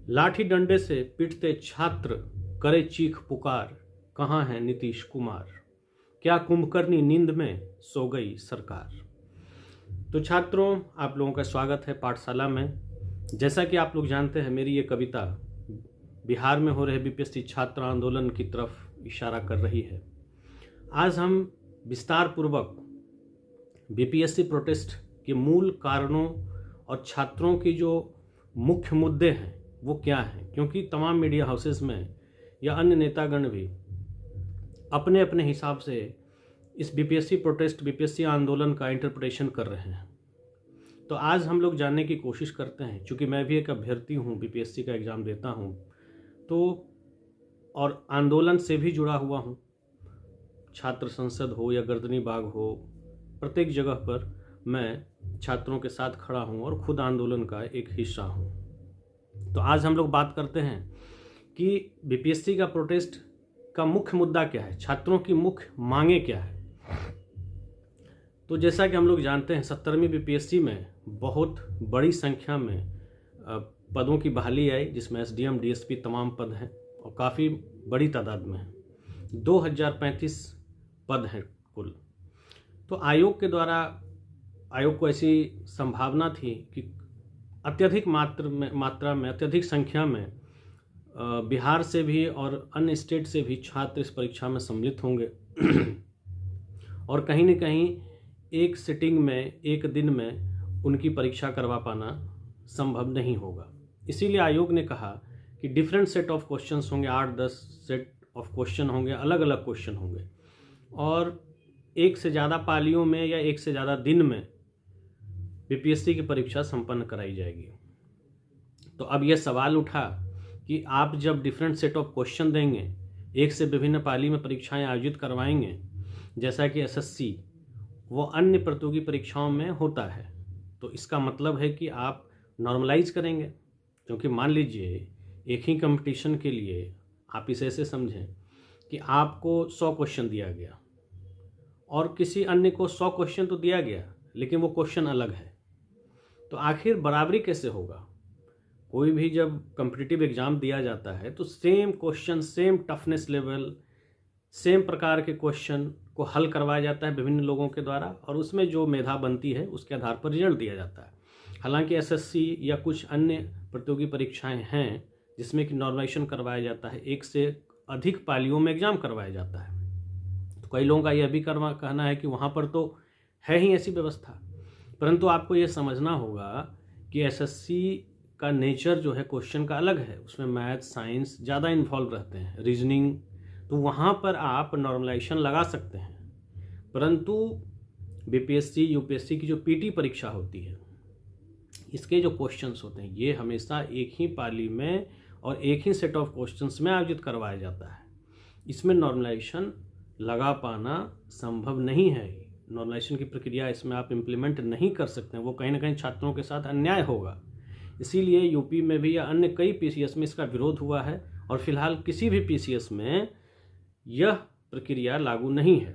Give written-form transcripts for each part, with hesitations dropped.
लाठी डंडे से पिटते छात्र करे चीख पुकार, कहाँ है नीतीश कुमार, क्या कुंभकर्णी नींद में सो गई सरकार। तो छात्रों, आप लोगों का स्वागत है पाठशाला में। जैसा कि आप लोग जानते हैं, मेरी ये कविता बिहार में हो रहे बीपीएससी छात्र आंदोलन की तरफ इशारा कर रही है। आज हम विस्तार पूर्वक बीपीएससी प्रोटेस्ट के मूल कारणों और छात्रों की जो मुख्य मुद्दे हैं वो क्या हैं, क्योंकि तमाम मीडिया हाउसेस में या अन्य नेतागण भी अपने अपने हिसाब से इस बीपीएससी प्रोटेस्ट, बीपीएससी आंदोलन का इंटरप्रिटेशन कर रहे हैं। तो आज हम लोग जानने की कोशिश करते हैं, चूँकि मैं भी एक अभ्यर्थी हूँ, बीपीएससी का एग्ज़ाम देता हूँ, तो और आंदोलन से भी जुड़ा हुआ हूँ। छात्र संसद हो या गर्दनी बाग हो, प्रत्येक जगह पर मैं छात्रों के साथ खड़ा हूँ और खुद आंदोलन का एक हिस्सा हूँ। तो आज हम लोग बात करते हैं कि बीपीएससी का प्रोटेस्ट का मुख्य मुद्दा क्या है, छात्रों की मुख्य मांगे क्या है। तो जैसा कि हम लोग जानते हैं, 17वीं बीपीएससी में बहुत बड़ी संख्या में पदों की बहाली आई, जिसमें एसडीएम, डीएसपी तमाम पद हैं और काफ़ी बड़ी तादाद में हैं। 2035 पद हैं कुल। तो आयोग के द्वारा, आयोग को ऐसी संभावना थी कि अत्यधिक मात्रा में अत्यधिक संख्या में बिहार से भी और अन्य स्टेट से भी छात्र इस परीक्षा में सम्मिलित होंगे और कहीं न कहीं एक सिटिंग में, एक दिन में उनकी परीक्षा करवा पाना संभव नहीं होगा। इसीलिए आयोग ने कहा कि डिफरेंट सेट ऑफ क्वेश्चंस होंगे, 8-10 सेट ऑफ क्वेश्चन होंगे, अलग अलग क्वेश्चन होंगे और एक से ज़्यादा पालियों में या एक से ज़्यादा दिन में बीपीएससी की परीक्षा संपन्न कराई जाएगी। तो अब यह सवाल उठा कि आप जब डिफरेंट सेट ऑफ क्वेश्चन देंगे, एक से विभिन्न पाली में परीक्षाएं आयोजित करवाएंगे, जैसा कि एसएससी वो अन्य प्रतियोगी परीक्षाओं में होता है, तो इसका मतलब है कि आप नॉर्मलाइज करेंगे। क्योंकि मान लीजिए एक ही कंपटीशन के लिए आप इसे ऐसे समझें कि आपको 100 क्वेश्चन दिया गया और किसी अन्य को 100 क्वेश्चन तो दिया गया, लेकिन वो क्वेश्चन अलग है, तो आखिर बराबरी कैसे होगा। कोई भी जब कॉम्पिटिटिव एग्ज़ाम दिया जाता है तो same question, same toughness level, same प्रकार के क्वेश्चन को हल करवाया जाता है विभिन्न लोगों के द्वारा और उसमें जो मेधा बनती है उसके आधार पर रिजल्ट दिया जाता है। हालांकि एसएससी या कुछ अन्य प्रतियोगी परीक्षाएं हैं जिसमें कि नॉर्मलाइजेशन करवाया जाता है, एक से अधिक पालियों में एग्ज़ाम करवाया जाता है। तो कई लोगों का यह भी कहना है कि वहाँ पर तो है ही ऐसी व्यवस्था, परंतु आपको ये समझना होगा कि एसएससी का नेचर जो है क्वेश्चन का अलग है, उसमें मैथ, साइंस ज़्यादा इन्वॉल्व रहते हैं, रीजनिंग, तो वहाँ पर आप नॉर्मलाइजेशन लगा सकते हैं। परंतु बीपीएससी, यूपीएससी की जो पीटी परीक्षा होती है, इसके जो क्वेश्चंस होते हैं ये हमेशा एक ही पाली में और एक ही सेट ऑफ क्वेश्चंस में आयोजित करवाया जाता है। इसमें नॉर्मलाइजेशन लगा पाना संभव नहीं है। नॉर्मलाइजेशन की प्रक्रिया इसमें आप इम्प्लीमेंट नहीं कर सकते हैं, वो कहीं ना कहीं छात्रों के साथ अन्याय होगा। इसीलिए यूपी में भी या अन्य कई पीसीएस में इसका विरोध हुआ है और फिलहाल किसी भी पीसीएस में यह प्रक्रिया लागू नहीं है।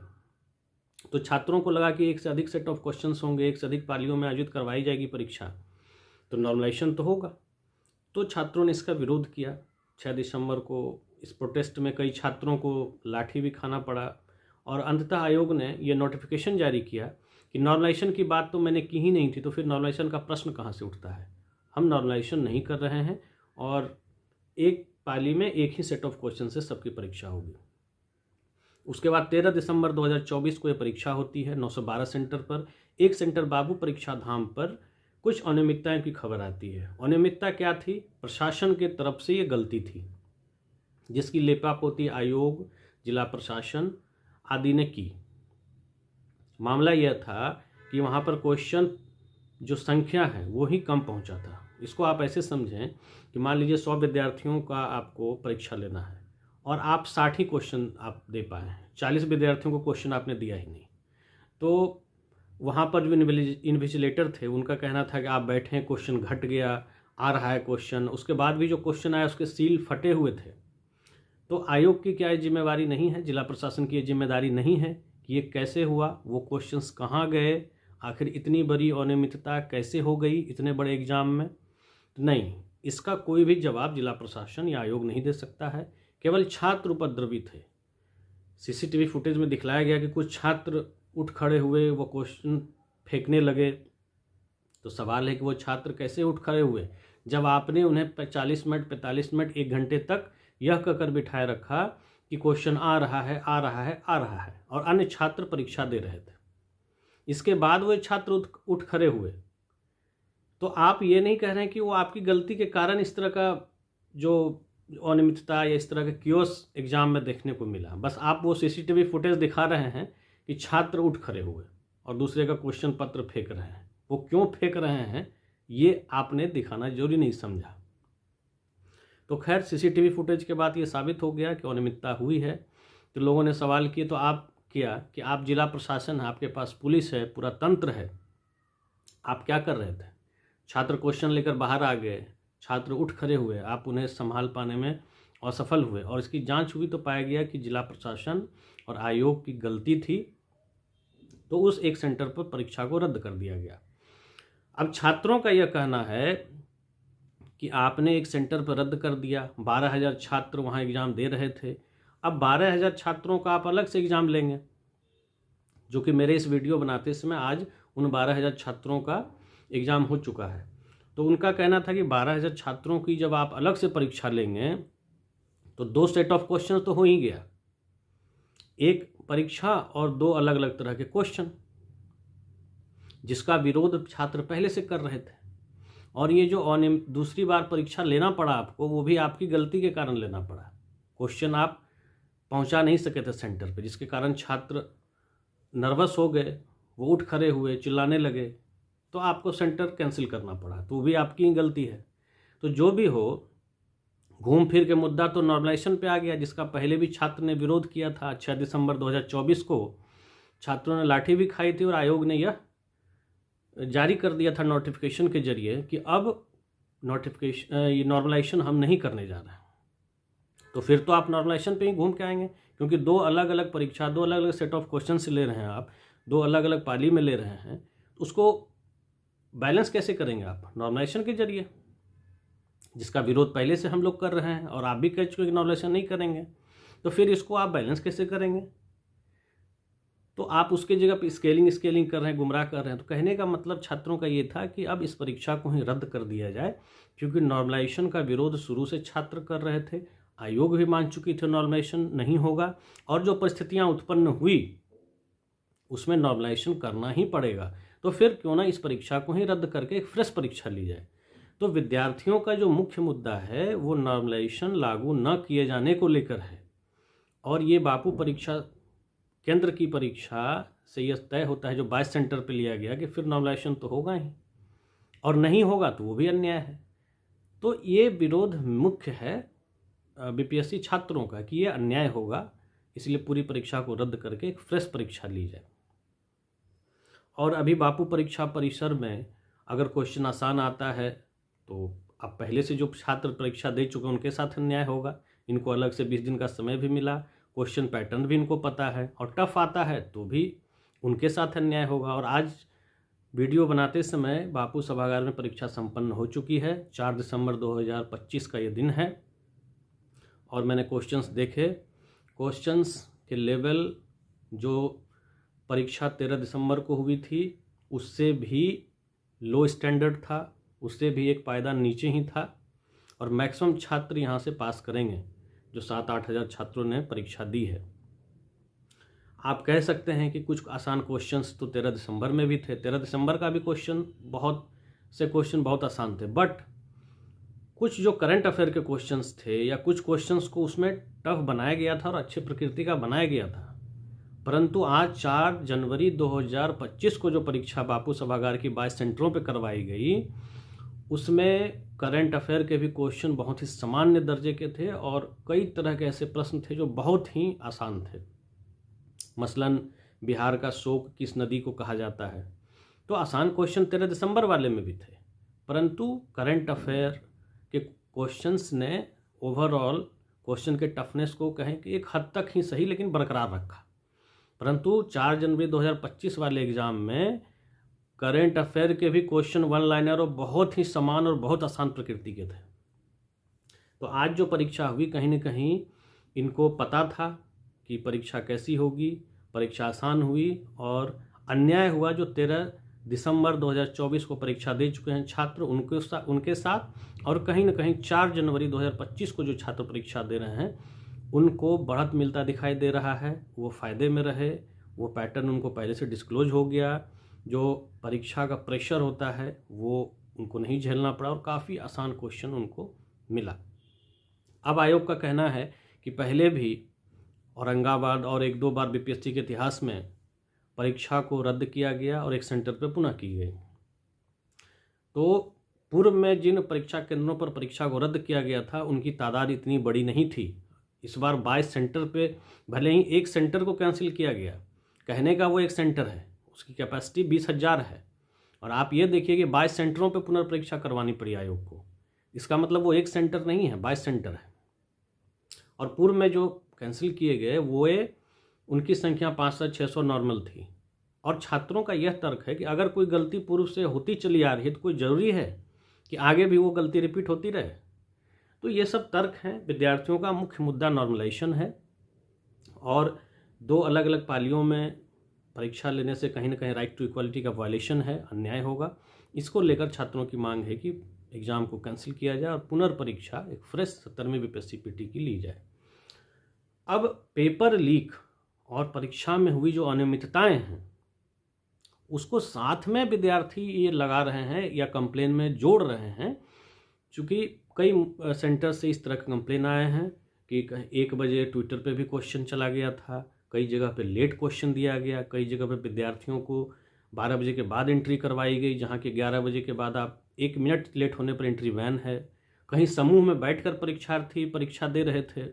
तो छात्रों को लगा कि एक से अधिक सेट ऑफ क्वेश्चंस होंगे, एक से अधिक पालियों में आयोजित करवाई जाएगी परीक्षा, तो नॉर्मलाइजेशन तो होगा। तो छात्रों ने इसका विरोध किया। 6 दिसंबर को इस प्रोटेस्ट में कई छात्रों को लाठी भी खाना पड़ा और अंततः आयोग ने यह नोटिफिकेशन जारी किया कि नॉर्मलाइजेशन की बात तो मैंने की ही नहीं थी, तो फिर नॉर्मलाइजेशन का प्रश्न कहाँ से उठता है। हम नॉर्मलाइजेशन नहीं कर रहे हैं और एक पाली में एक ही सेट ऑफ क्वेश्चन से सबकी परीक्षा होगी। उसके बाद 13 दिसंबर 2024 को यह परीक्षा होती है 912 सेंटर पर। एक सेंटर बाबू परीक्षा धाम पर कुछ अनियमितताओं की खबर आती है। अनियमितता क्या थी? प्रशासन के तरफ से ये गलती थी जिसकी लेपापोती आयोग, जिला प्रशासन आदि ने की। मामला यह था कि वहाँ पर क्वेश्चन जो संख्या है वो ही कम पहुँचा था। इसको आप ऐसे समझें कि मान लीजिए 100 विद्यार्थियों का आपको परीक्षा लेना है और आप 60 ही क्वेश्चन आप दे पाए हैं, 40 विद्यार्थियों को क्वेश्चन आपने दिया ही नहीं। तो वहाँ पर जो इन्विजिलेटर थे उनका कहना था कि आप बैठें, क्वेश्चन घट गया, आ रहा है क्वेश्चन। उसके बाद भी जो क्वेश्चन आया उसके सील फटे हुए थे। तो आयोग की क्या जिम्मेवारी नहीं है, जिला प्रशासन की जिम्मेदारी नहीं है कि ये कैसे हुआ, वो क्वेश्चंस कहाँ गए, आखिर इतनी बड़ी अनियमितता कैसे हो गई इतने बड़े एग्जाम में? नहीं, इसका कोई भी जवाब जिला प्रशासन या आयोग नहीं दे सकता है। केवल छात्र उपद्रवी थे। सीसीटीवी फुटेज में दिखलाया गया कि कुछ छात्र उठ खड़े हुए, वो क्वेश्चन फेंकने लगे। तो सवाल है कि वो छात्र कैसे उठ खड़े हुए जब आपने उन्हें 40 मिनट, 45 मिनट, 1 घंटे तक यह कहकर बिठाए रखा कि क्वेश्चन आ रहा है, आ रहा है, आ रहा है, और अन्य छात्र परीक्षा दे रहे थे। इसके बाद वो छात्र उठ खड़े हुए। तो आप ये नहीं कह रहे हैं कि वो आपकी गलती के कारण इस तरह का जो अनियमितता या इस तरह का कियोस एग्जाम में देखने को मिला। बस आप वो सीसीटीवी फुटेज दिखा रहे हैं कि छात्र उठ खड़े हुए और दूसरे का क्वेश्चन पत्र फेंक रहे हैं। वो क्यों फेंक रहे हैं ये आपने दिखाना जरूरी नहीं समझा। तो खैर, सीसीटीवी फुटेज के बाद ये साबित हो गया कि अनियमितता हुई है। तो लोगों ने सवाल किए, तो आप किया कि आप जिला प्रशासन है, आपके पास पुलिस है, पूरा तंत्र है, आप क्या कर रहे थे? छात्र क्वेश्चन लेकर बाहर आ गए, छात्र उठ खड़े हुए, आप उन्हें संभाल पाने में असफल हुए और इसकी जांच हुई तो पाया गया कि जिला प्रशासन और आयोग की गलती थी। तो उस एक सेंटर पर परीक्षा को रद्द कर दिया गया। अब छात्रों का यह कहना है कि आपने एक सेंटर पर रद्द कर दिया, 12,000 छात्र वहाँ एग्ज़ाम दे रहे थे, अब 12,000 छात्रों का आप अलग से एग्ज़ाम लेंगे, जो कि मेरे इस वीडियो बनाते समय आज उन 12,000 छात्रों का एग्ज़ाम हो चुका है। तो उनका कहना था कि 12,000 छात्रों की जब आप अलग से परीक्षा लेंगे तो 2 सेट ऑफ क्वेश्चन तो हो ही गया, एक परीक्षा और 2 अलग अलग तरह के क्वेश्चन, जिसका विरोध छात्र पहले से कर रहे थे। और ये जो दूसरी बार परीक्षा लेना पड़ा आपको, वो भी आपकी गलती के कारण लेना पड़ा। क्वेश्चन आप पहुंचा नहीं सके थे सेंटर पे, जिसके कारण छात्र नर्वस हो गए, वो उठ खड़े हुए, चिल्लाने लगे, तो आपको सेंटर कैंसिल करना पड़ा। तो वो भी आपकी ही गलती है। तो जो भी हो, घूम फिर के मुद्दा तो नॉर्मलाइजेशन पे आ गया, जिसका पहले भी छात्र ने विरोध किया था। 6 दिसंबर 2024 को छात्रों ने लाठी भी खाई थी और आयोग ने यह जारी कर दिया था नोटिफिकेशन के जरिए कि अब ये नॉर्मलाइजेशन हम नहीं करने जा रहे हैं। तो फिर तो आप नॉर्मलाइजेशन पे ही घूम के आएंगे, क्योंकि 2 अलग अलग परीक्षा, 2 अलग अलग सेट ऑफ क्वेश्चन से ले रहे हैं आप, 2 अलग अलग पाली में ले रहे हैं। उसको बैलेंस कैसे करेंगे आप? नॉर्मलाइजेशन के जरिए, जिसका विरोध पहले से हम लोग कर रहे हैं और आप भी कह चुके कि नॉर्मलाइजेशन नहीं करेंगे। तो फिर इसको आप बैलेंस कैसे करेंगे? तो आप उसके जगह पे स्केलिंग कर रहे हैं, गुमराह कर रहे हैं। तो कहने का मतलब छात्रों का ये था कि अब इस परीक्षा को ही रद्द कर दिया जाए, क्योंकि नॉर्मलाइजेशन का विरोध शुरू से छात्र कर रहे थे, आयोग भी मान चुकी थी नॉर्मलाइजेशन नहीं होगा, और जो परिस्थितियां उत्पन्न हुई उसमें नॉर्मलाइजेशन करना ही पड़ेगा। तो फिर क्यों ना इस परीक्षा को ही रद्द करके एक फ्रेश परीक्षा ली जाए। तो विद्यार्थियों का जो मुख्य मुद्दा है वो नॉर्मलाइजेशन लागू न किए जाने को लेकर है, और ये बापू परीक्षा केंद्र की परीक्षा से यह तय होता है, जो 22 सेंटर पे लिया गया, कि फिर नॉर्मलाइजेशन तो होगा ही, और नहीं होगा तो वो भी अन्याय है। तो ये विरोध मुख्य है बीपीएससी छात्रों का कि ये अन्याय होगा, इसलिए पूरी परीक्षा को रद्द करके एक फ्रेश परीक्षा ली जाए। और अभी बापू परीक्षा परिसर में अगर क्वेश्चन आसान आता है तो अब पहले से जो छात्र परीक्षा दे चुके हैं उनके साथ अन्याय होगा। इनको अलग से 20 दिन का समय भी मिला, क्वेश्चन पैटर्न भी इनको पता है, और टफ आता है तो भी उनके साथ अन्याय होगा। और आज वीडियो बनाते समय बापू सभागार में परीक्षा संपन्न हो चुकी है। 4 दिसंबर 2025 का ये दिन है और मैंने क्वेश्चंस देखे। क्वेश्चंस के लेवल जो परीक्षा 13 दिसंबर को हुई थी उससे भी लो स्टैंडर्ड था, उससे भी एक पायदान नीचे ही था, और मैक्सिमम छात्र यहाँ से पास करेंगे जो 7-8 हज़ार छात्रों ने परीक्षा दी है। आप कह सकते हैं कि कुछ आसान क्वेश्चंस तो 13 दिसंबर में भी थे, 13 दिसंबर का भी क्वेश्चन बहुत आसान थे, बट कुछ जो करंट अफेयर के क्वेश्चंस थे या कुछ क्वेश्चंस को उसमें टफ बनाया गया था और अच्छे प्रकृति का बनाया गया था। परंतु आज 4 जनवरी 2025 को जो परीक्षा बापू सभागार की 22 सेंटरों पर करवाई गई, उसमें करंट अफेयर के भी क्वेश्चन बहुत ही सामान्य दर्जे के थे और कई तरह के ऐसे प्रश्न थे जो बहुत ही आसान थे। मसलन बिहार का शोक किस नदी को कहा जाता है, तो आसान क्वेश्चन 13 दिसंबर वाले में भी थे, परंतु करंट अफेयर के क्वेश्चंस ने ओवरऑल क्वेश्चन के टफनेस को कहें कि एक हद तक ही सही लेकिन बरकरार रखा। परंतु 4 जनवरी 2025 वाले एग्ज़ाम में करेंट अफेयर के भी क्वेश्चन वन लाइनर और बहुत ही समान और बहुत आसान प्रकृति के थे। तो आज जो परीक्षा हुई, कहीं ना कहीं इनको पता था कि परीक्षा कैसी होगी, परीक्षा आसान हुई और अन्याय हुआ। जो 13 दिसंबर 2024 को परीक्षा दे चुके हैं छात्र, उनके साथ, और कहीं ना कहीं 4 जनवरी 2025 को जो छात्र परीक्षा दे रहे हैं उनको बढ़त मिलता दिखाई दे रहा है। वो फ़ायदे में रहे, वो पैटर्न उनको पहले से डिस्क्लोज हो गया। जो परीक्षा का प्रेशर होता है वो उनको नहीं झेलना पड़ा और काफ़ी आसान क्वेश्चन उनको मिला। अब आयोग का कहना है कि पहले भी औरंगाबाद और 1-2 बार बीपीएससी के इतिहास में परीक्षा को रद्द किया गया और एक सेंटर पर पुनः की गई। तो पूर्व में जिन परीक्षा केंद्रों पर परीक्षा को रद्द किया गया था उनकी तादाद इतनी बड़ी नहीं थी। इस बार 22 सेंटर पे भले ही एक सेंटर को कैंसिल किया गया, कहने का वो एक सेंटर है, उसकी कैपेसिटी 20,000 है, और आप ये देखिए कि 22 सेंटरों पे पुनर्परीक्षा करवानी पड़ी आयोग को। इसका मतलब वो एक सेंटर नहीं है, 22 सेंटर है। और पूर्व में जो कैंसिल किए गए वो उनकी संख्या 500-600 नॉर्मल थी। और छात्रों का यह तर्क है कि अगर कोई गलती पूर्व से होती चली आ रही है तो कोई ज़रूरी है कि आगे भी वो गलती रिपीट होती रहे। तो ये सब तर्क हैं। विद्यार्थियों का मुख्य मुद्दा नॉर्मलाइजेशन है और 2 अलग अलग पालियों में परीक्षा लेने से कहीं ना कहीं राइट टू इक्वालिटी का वायलेशन है, अन्याय होगा। इसको लेकर छात्रों की मांग है कि एग्ज़ाम को कैंसिल किया जाए और पुनर्परीक्षा एक फ्रेश 17वीं बीपीएससी पीटी की ली जाए। अब पेपर लीक और परीक्षा में हुई जो अनियमितताएं हैं उसको साथ में विद्यार्थी ये लगा रहे हैं या कंप्लेन में जोड़ रहे हैं। चूँकि कई सेंटर से इस तरह के कंप्लेन आए हैं कि 1 बजे ट्विटर पे भी क्वेश्चन चला गया था, कई जगह पे लेट क्वेश्चन दिया गया, कई जगह पे विद्यार्थियों को 12 बजे के बाद एंट्री करवाई गई, जहाँ कि 11 बजे के बाद आप 1 मिनट लेट होने पर एंट्री बैन है। कहीं समूह में बैठकर परीक्षार्थी परीक्षा दे रहे थे।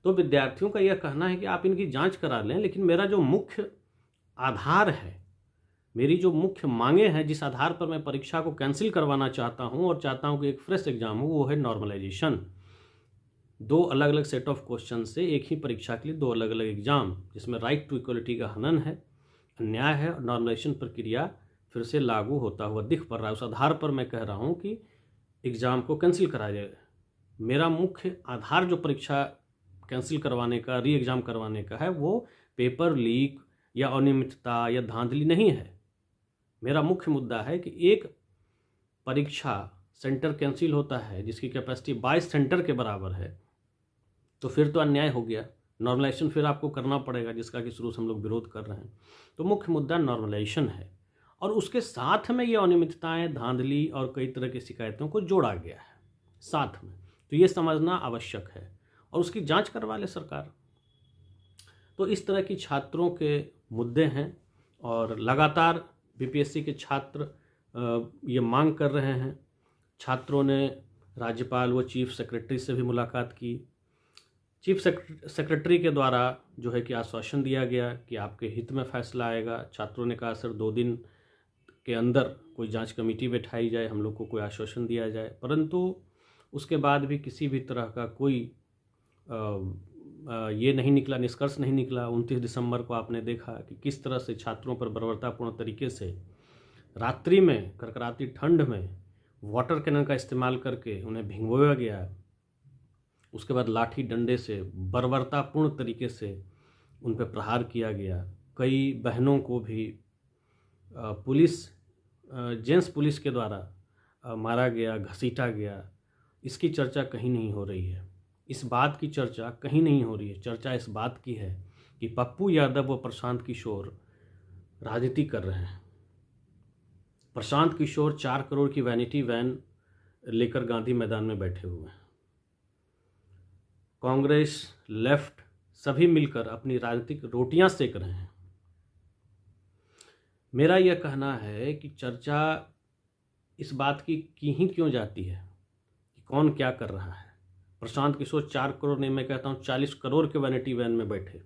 तो विद्यार्थियों का यह कहना है कि आप इनकी जांच करा लें, लेकिन मेरा जो मुख्य आधार है, मेरी जो मुख्य मांगे हैं, जिस आधार पर मैं परीक्षा को कैंसिल करवाना चाहता हूं और चाहता हूं कि एक फ्रेश एग्जाम हो, वो है नॉर्मलाइजेशन। 2 अलग अलग सेट ऑफ क्वेश्चन से एक ही परीक्षा के लिए 2 अलग अलग एग्जाम, जिसमें राइट टू इक्वलिटी का हनन है, अन्याय है और नॉर्मलाइजेशन प्रक्रिया फिर से लागू होता हुआ दिख पड़ रहा है। उस आधार पर मैं कह रहा हूँ कि एग्ज़ाम को कैंसिल कराया जाए। मेरा मुख्य आधार जो परीक्षा कैंसिल करवाने का, री एग्ज़ाम करवाने का है, वो पेपर लीक या अनियमितता या धांधली नहीं है। मेरा मुख्य मुद्दा है कि एक परीक्षा सेंटर कैंसिल होता है जिसकी कैपेसिटी 22 सेंटर के बराबर है, तो फिर तो अन्याय हो गया। नॉर्मलाइजेशन फिर आपको करना पड़ेगा, जिसका कि शुरू से हम लोग विरोध कर रहे हैं। तो मुख्य मुद्दा नॉर्मलाइजेशन है और उसके साथ में ये अनियमितताएं, धांधली और कई तरह की शिकायतों को जोड़ा गया है साथ में। तो ये समझना आवश्यक है और उसकी जांच करवा ले सरकार। तो इस तरह की छात्रों के मुद्दे हैं और लगातार बीपीएससी के छात्र ये मांग कर रहे हैं। छात्रों ने राज्यपाल व चीफ सेक्रेटरी से भी मुलाकात की। चीफ सेक्रेटरी के द्वारा जो है कि आश्वासन दिया गया कि आपके हित में फैसला आएगा। छात्रों ने कहा सर 2 दिन के अंदर कोई जांच कमेटी बैठाई जाए, हम लोग को कोई आश्वासन दिया जाए, परंतु उसके बाद भी किसी भी तरह का कोई ये नहीं निकला, निष्कर्ष नहीं निकला। 29 दिसंबर को आपने देखा कि किस तरह से छात्रों पर बर्बरतापूर्ण तरीके से रात्रि में कड़कड़ाती ठंड में वाटर कैनन का इस्तेमाल करके उन्हें भिगोया गया। उसके बाद लाठी डंडे से बर्बरतापूर्ण तरीके से उन पर प्रहार किया गया। कई बहनों को भी जेंट्स पुलिस के द्वारा मारा गया, घसीटा गया। इसकी चर्चा कहीं नहीं हो रही है। इस बात की चर्चा कहीं नहीं हो रही है। चर्चा इस बात की है कि पप्पू यादव व प्रशांत किशोर राजनीति कर रहे हैं। प्रशांत किशोर 4 करोड़ की वैनिटी वैन लेकर गांधी मैदान में बैठे हुए हैं। कांग्रेस, लेफ्ट सभी मिलकर अपनी राजनीतिक रोटियां सेक रहे हैं। मेरा यह कहना है कि चर्चा इस बात की ही क्यों जाती है कि कौन क्या कर रहा है। प्रशांत किशोर 4 करोड़ नहीं, मैं कहता हूँ 40 करोड़ के वैनिटी वैन में बैठे।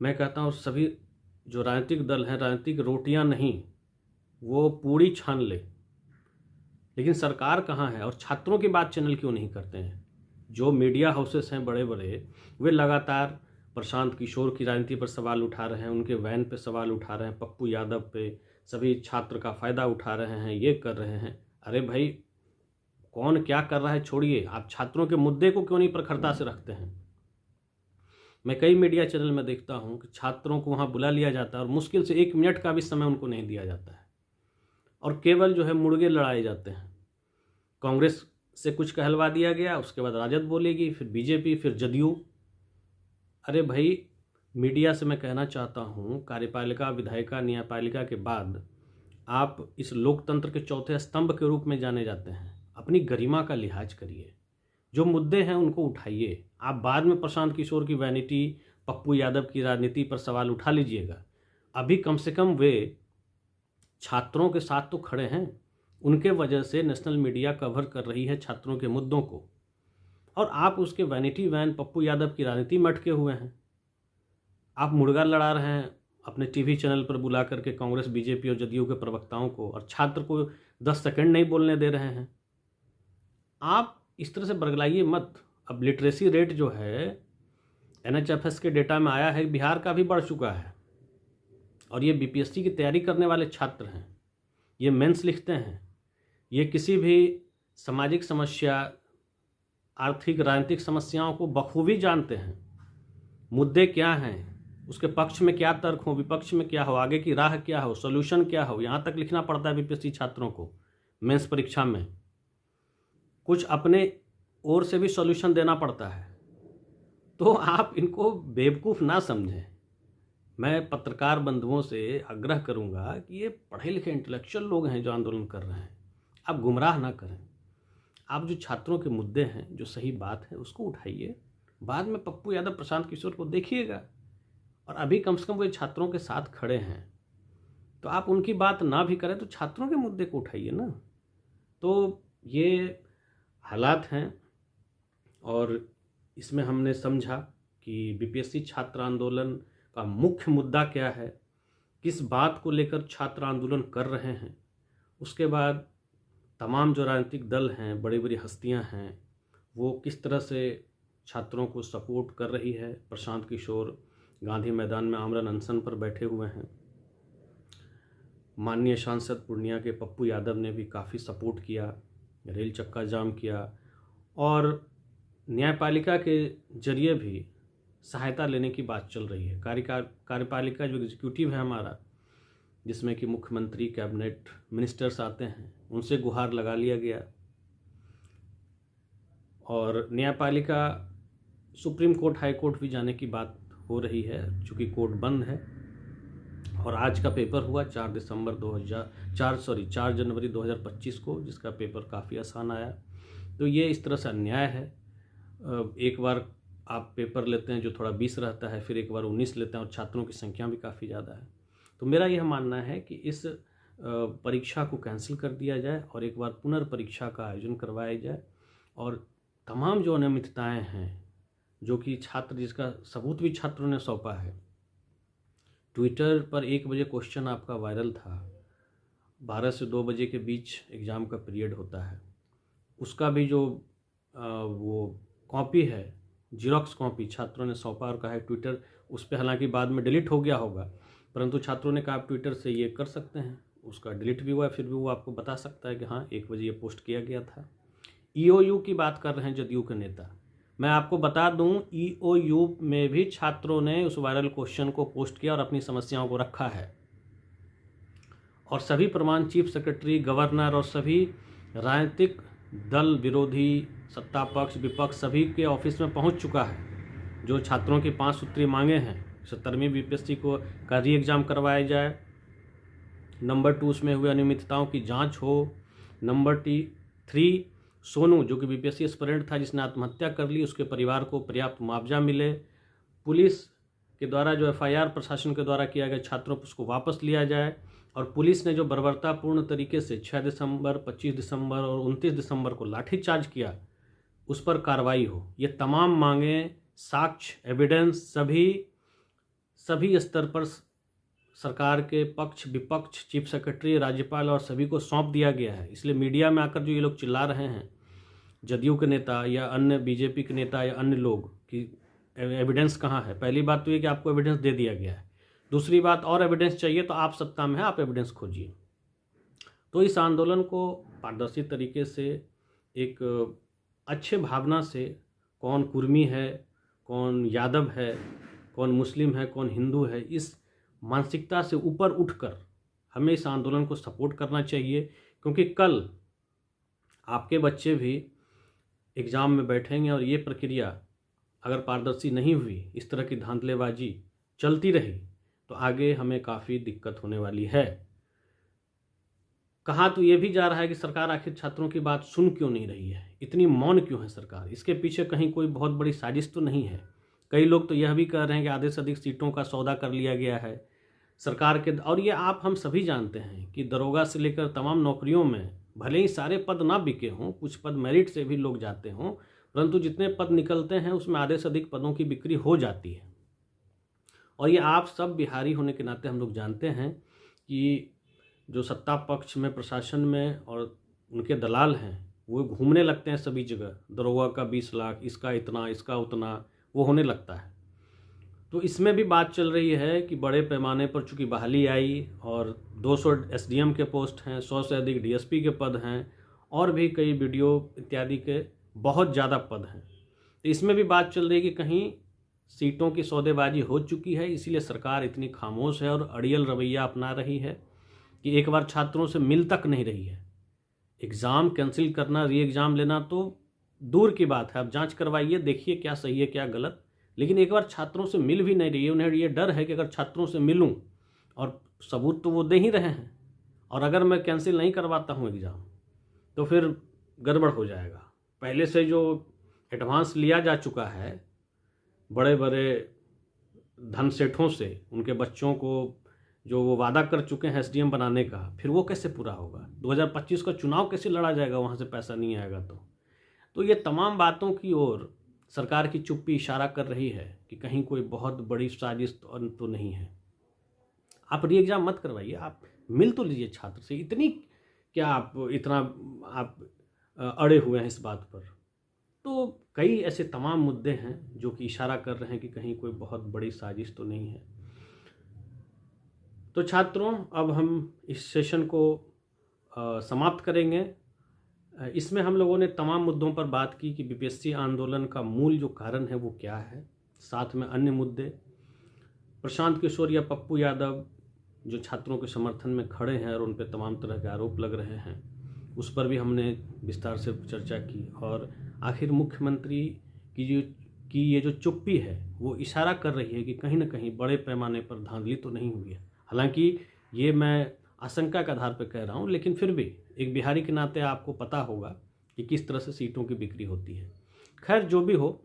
मैं कहता हूँ सभी जो राजनीतिक दल हैं, राजनीतिक रोटियां नहीं, वो पूरी छान ले। लेकिन सरकार कहाँ है और छात्रों की बात चैनल क्यों नहीं करते हैं। जो मीडिया हाउसेस हैं बड़े बड़े, वे लगातार प्रशांत किशोर की राजनीति पर सवाल उठा रहे हैं, उनके वैन पे सवाल उठा रहे हैं, पप्पू यादव पे, सभी छात्र का फ़ायदा उठा रहे हैं, ये कर रहे हैं। अरे भाई, कौन क्या कर रहा है छोड़िए, आप छात्रों के मुद्दे को क्यों नहीं प्रखरता से रखते हैं। मैं कई मीडिया चैनल में देखता हूँ कि छात्रों को वहाँ बुला लिया जाता है और मुश्किल से 1 मिनट का भी समय उनको नहीं दिया जाता है और केवल जो है मुर्गे लड़ाए जाते हैं। कांग्रेस से कुछ कहलवा दिया गया, उसके बाद राजद बोलेगी, फिर बीजेपी, फिर जदयू। अरे भाई, मीडिया से मैं कहना चाहता हूँ, कार्यपालिका, विधायिका, न्यायपालिका के बाद आप इस लोकतंत्र के चौथे स्तंभ के रूप में जाने जाते हैं। अपनी गरिमा का लिहाज करिए, जो मुद्दे हैं उनको उठाइए। आप बाद में प्रशांत किशोर की वैनिटी, पप्पू यादव की राजनीति पर सवाल उठा लीजिएगा। अभी कम से कम वे छात्रों के साथ तो खड़े हैं, उनके वजह से नेशनल मीडिया कवर कर रही है छात्रों के मुद्दों को, और आप उसके वैनिटी वैन पप्पू यादव की राजनीति में अटके हुए हैं। आप मुर्गा लड़ा रहे हैं अपने टीवी चैनल पर बुला करके कांग्रेस, बीजेपी और जदयू के प्रवक्ताओं को, और छात्र को 10 सेकंड नहीं बोलने दे रहे हैं। आप इस तरह से बरगलाइए मत। अब लिटरेसी रेट जो है NHFS के डेटा में आया है, बिहार का भी बढ़ चुका है, और ये BPSC की तैयारी करने वाले छात्र हैं, ये मेंस लिखते हैं, ये किसी भी सामाजिक समस्या, आर्थिक, राजनीतिक समस्याओं को बखूबी जानते हैं। मुद्दे क्या हैं, उसके पक्ष में क्या तर्क हो, विपक्ष में क्या हो, आगे की राह क्या हो, सोल्यूशन क्या हो, यहाँ तक लिखना पड़ता है BPSC छात्रों को मेंस परीक्षा में। कुछ अपने ओर से भी सॉल्यूशन देना पड़ता है। तो आप इनको बेवकूफ़ ना समझें। मैं पत्रकार बंधुओं से आग्रह करूंगा कि ये पढ़े लिखे इंटेलेक्चुअल लोग हैं जो आंदोलन कर रहे हैं, आप गुमराह ना करें। आप जो छात्रों के मुद्दे हैं, जो सही बात है, उसको उठाइए। बाद में पप्पू यादव, प्रशांत किशोर को देखिएगा, और अभी कम से कम वे छात्रों के साथ खड़े हैं, तो आप उनकी बात ना भी करें तो छात्रों के मुद्दे को उठाइए ना। तो ये हालात हैं, और इसमें हमने समझा कि BPSC छात्र आंदोलन का मुख्य मुद्दा क्या है, किस बात को लेकर छात्र आंदोलन कर रहे हैं। उसके बाद तमाम जो राजनीतिक दल हैं, बड़ी बड़ी हस्तियां हैं, वो किस तरह से छात्रों को सपोर्ट कर रही है। प्रशांत किशोर गांधी मैदान में आमरण अनशन पर बैठे हुए हैं। माननीय सांसद पूर्णिया के पप्पू यादव ने भी काफ़ी सपोर्ट किया, रेल चक्का जाम किया, और न्यायपालिका के जरिए भी सहायता लेने की बात चल रही है। कार्यपालिका जो एग्जीक्यूटिव है हमारा, जिसमें कि मुख्यमंत्री, कैबिनेट मिनिस्टर्स आते हैं, उनसे गुहार लगा लिया गया, और न्यायपालिका सुप्रीम कोर्ट, हाई कोर्ट भी जाने की बात हो रही है, चूँकि कोर्ट बंद है। और आज का पेपर हुआ 4 जनवरी 2025 को, जिसका पेपर काफ़ी आसान आया। तो ये इस तरह से अन्याय है। एक बार आप पेपर लेते हैं जो थोड़ा 20 रहता है, फिर एक बार 19 लेते हैं, और छात्रों की संख्या भी काफ़ी ज़्यादा है। तो मेरा यह मानना है कि इस परीक्षा को कैंसिल कर दिया जाए और एक बार पुनर्परीक्षा का आयोजन करवाया जाए, और तमाम जो अनियमितताएँ हैं, जो कि छात्र, जिसका सबूत भी छात्रों ने सौंपा है। ट्विटर पर 1 बजे क्वेश्चन आपका वायरल था, 12 से 2 बजे के बीच एग्ज़ाम का पीरियड होता है, उसका भी जो वो कॉपी है, जीरोक्स कॉपी छात्रों ने सौंपा और कहा है ट्विटर, उस पर हालांकि बाद में डिलीट हो गया होगा, परंतु छात्रों ने कहा आप ट्विटर से ये कर सकते हैं। उसका डिलीट भी हुआ है, फिर भी वो आपको बता सकता है कि हाँ 1 बजे ये पोस्ट किया गया था। EOU की बात कर रहे हैं जदयू के नेता। मैं आपको बता दूं, EOU में भी छात्रों ने उस वायरल क्वेश्चन को पोस्ट किया और अपनी समस्याओं को रखा है, और सभी प्रमाण चीफ सेक्रेटरी, गवर्नर और सभी राजनीतिक दल, विरोधी, सत्ता पक्ष, विपक्ष, सभी के ऑफिस में पहुंच चुका है। जो छात्रों की 5 सूत्रीय मांगे हैं, 70वीं BPSC को का री एग्ज़ाम करवाया जाए, नंबर 2 उसमें हुए अनियमितताओं की जांच हो, नंबर 3 सोनू जो कि BPSC एस्पिरेंट था, जिसने आत्महत्या कर ली, उसके परिवार को पर्याप्त मुआवजा मिले, पुलिस के द्वारा जो FIR प्रशासन के द्वारा किया गया छात्रों पर उसको वापस लिया जाए, और पुलिस ने जो बर्बरतापूर्ण तरीके से 6 दिसंबर, 25 दिसंबर और 29 दिसंबर को लाठीचार्ज किया, उस पर कार्रवाई हो। ये तमाम मांगें, साक्ष्य, एविडेंस सभी स्तर पर सरकार के पक्ष, विपक्ष, चीफ सेक्रेटरी, राज्यपाल और सभी को सौंप दिया गया है। इसलिए मीडिया में आकर जो ये लोग चिल्ला रहे हैं, जदयू के नेता या अन्य BJP के नेता या अन्य लोग, कि एविडेंस कहाँ है? पहली बात तो ये कि आपको एविडेंस दे दिया गया है। दूसरी बात, और एविडेंस चाहिए तो आप सत्ता में हैं, आप एविडेंस खोजिए। तो इस आंदोलन को पारदर्शी तरीके से, एक अच्छे भावना से, कौन कुर्मी है, कौन यादव है, कौन मुस्लिम है, कौन हिंदू है, इस मानसिकता से ऊपर उठकर हमें इस आंदोलन को सपोर्ट करना चाहिए। क्योंकि कल आपके बच्चे भी एग्ज़ाम में बैठेंगे और ये प्रक्रिया अगर पारदर्शी नहीं हुई, इस तरह की धांधलेबाजी चलती रही, तो आगे हमें काफ़ी दिक्कत होने वाली है। कहा तो ये भी जा रहा है कि सरकार आखिर छात्रों की बात सुन क्यों नहीं रही है, इतनी मौन क्यों है सरकार? इसके पीछे कहीं कोई बहुत बड़ी साजिश तो नहीं है? कई लोग तो यह भी कह रहे हैं कि आधे से अधिक सीटों का सौदा कर लिया गया है सरकार के। और ये आप हम सभी जानते हैं कि दरोगा से लेकर तमाम नौकरियों में भले ही सारे पद ना बिके हों, कुछ पद मेरिट से भी लोग जाते हों, परंतु जितने पद निकलते हैं उसमें आधे से अधिक पदों की बिक्री हो जाती है। और ये आप सब बिहारी होने के नाते हम लोग जानते हैं कि जो सत्ता पक्ष में, प्रशासन में और उनके दलाल हैं, वो घूमने लगते हैं सभी जगह। दरोगा का 20 लाख, इसका इतना, इसका उतना, वो होने लगता है। तो इसमें भी बात चल रही है कि बड़े पैमाने पर चूँकि बहाली आई और 200 एसडीएम के पोस्ट हैं, 100 से अधिक डीएसपी के पद हैं, और भी कई वीडियो इत्यादि के बहुत ज़्यादा पद हैं। तो इसमें भी बात चल रही है कि कहीं सीटों की सौदेबाजी हो चुकी है, इसीलिए सरकार इतनी खामोश है और अड़ियल रवैया अपना रही है कि एक बार छात्रों से मिल तक नहीं रही है। एग्ज़ाम कैंसिल करना, री एग्ज़ाम लेना तो दूर की बात है, आप जांच करवाइए, देखिए क्या सही है क्या गलत, लेकिन एक बार छात्रों से मिल भी नहीं रही है। उन्हें ये डर है कि अगर छात्रों से मिलूं, और सबूत तो वो दे ही रहे हैं, और अगर मैं कैंसिल नहीं करवाता हूं एग्ज़ाम तो फिर गड़बड़ हो जाएगा। पहले से जो एडवांस लिया जा चुका है बड़े बड़े धन सेठों से, उनके बच्चों को जो वो वादा कर चुके हैं एसडीएम बनाने का, फिर वो कैसे पूरा होगा? 2025 का चुनाव कैसे लड़ा जाएगा वहाँ से पैसा नहीं आएगा? तो ये तमाम बातों की ओर सरकार की चुप्पी इशारा कर रही है कि कहीं कोई बहुत बड़ी साजिश तो नहीं है। आप री एग्ज़ाम मत करवाइए, आप मिल तो लीजिए छात्र से। इतनी क्या आप इतना आप अड़े हुए हैं इस बात पर? तो कई ऐसे तमाम मुद्दे हैं जो कि इशारा कर रहे हैं कि कहीं कोई बहुत बड़ी साजिश तो नहीं है। तो छात्रों, अब हम इस सेशन को समाप्त करेंगे। इसमें हम लोगों ने तमाम मुद्दों पर बात की कि बीपीएससी आंदोलन का मूल जो कारण है वो क्या है, साथ में अन्य मुद्दे, प्रशांत किशोर या पप्पू यादव जो छात्रों के समर्थन में खड़े हैं और उन पर तमाम तरह के आरोप लग रहे हैं, उस पर भी हमने विस्तार से चर्चा की। और आखिर मुख्यमंत्री की ये जो चुप्पी है वो इशारा कर रही है कि कहीं ना कहीं बड़े पैमाने पर धांधली तो नहीं हुई है। हालांकि ये मैं आशंका के आधार पर कह रहा हूँ, लेकिन फिर भी एक बिहारी के नाते आपको पता होगा कि किस तरह से सीटों की बिक्री होती है। खैर, जो भी हो,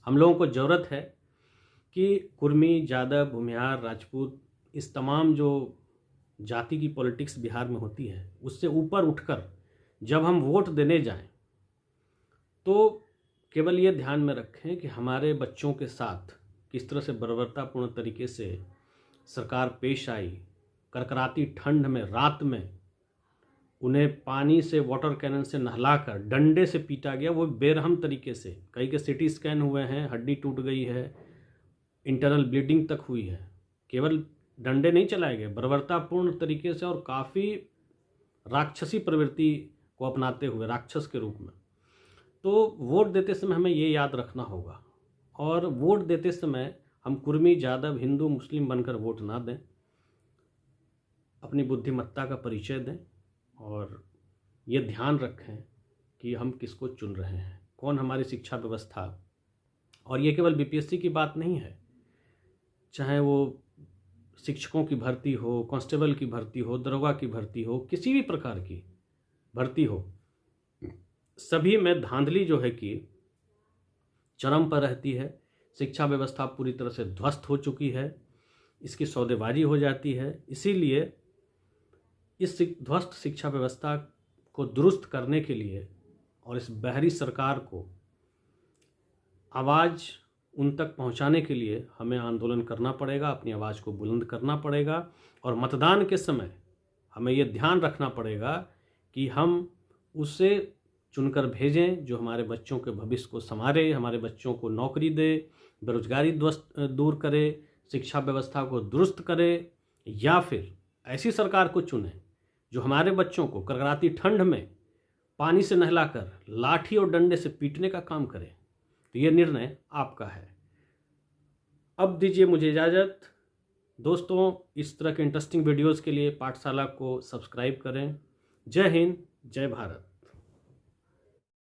हम लोगों को ज़रूरत है कि कुर्मी, जादव, भूमिहार, राजपूत, इस तमाम जो जाति की पॉलिटिक्स बिहार में होती है उससे ऊपर उठकर जब हम वोट देने जाएं तो केवल ये ध्यान में रखें कि हमारे बच्चों के साथ किस तरह से बर्बरतापूर्ण तरीके से सरकार पेश आई। करकराती ठंड में, रात में उन्हें पानी से, वाटर कैनन से नहलाकर डंडे से पीटा गया, वो बेरहम तरीके से। कई के सीटी स्कैन हुए हैं, हड्डी टूट गई है, इंटरनल ब्लीडिंग तक हुई है। केवल डंडे नहीं चलाए गए, बर्बरतापूर्ण तरीके से और काफ़ी राक्षसी प्रवृत्ति को अपनाते हुए, राक्षस के रूप में। तो वोट देते समय हमें ये याद रखना होगा, और वोट देते समय हम कुर्मी, जादव, हिंदू, मुस्लिम बनकर वोट ना दें, अपनी बुद्धिमत्ता का परिचय दें और ये ध्यान रखें कि हम किसको चुन रहे हैं, कौन हमारी शिक्षा व्यवस्था। और ये केवल बीपीएससी की बात नहीं है, चाहे वो शिक्षकों की भर्ती हो, कांस्टेबल की भर्ती हो, दरोगा की भर्ती हो, किसी भी प्रकार की भर्ती हो, सभी में धांधली जो है कि चरम पर रहती है। शिक्षा व्यवस्था पूरी तरह से ध्वस्त हो चुकी है, इसकी सौदेबाजी हो जाती है। इसीलिए इस ध्वस्त शिक्षा व्यवस्था को दुरुस्त करने के लिए और इस बहरी सरकार को आवाज़ उन तक पहुंचाने के लिए हमें आंदोलन करना पड़ेगा, अपनी आवाज़ को बुलंद करना पड़ेगा। और मतदान के समय हमें यह ध्यान रखना पड़ेगा कि हम उसे चुनकर भेजें जो हमारे बच्चों के भविष्य को संवारे, हमारे बच्चों को नौकरी दे, बेरोजगारी दूर करे, शिक्षा व्यवस्था को दुरुस्त करे, या फिर ऐसी सरकार को चुनें जो हमारे बच्चों को कड़कड़ाती ठंड में पानी से नहलाकर लाठी और डंडे से पीटने का काम करे। तो ये निर्णय आपका है। अब दीजिए मुझे इजाज़त। दोस्तों, इस तरह के इंटरेस्टिंग वीडियोज़ के लिए पाठशाला को सब्सक्राइब करें। जय हिंद, जय भारत।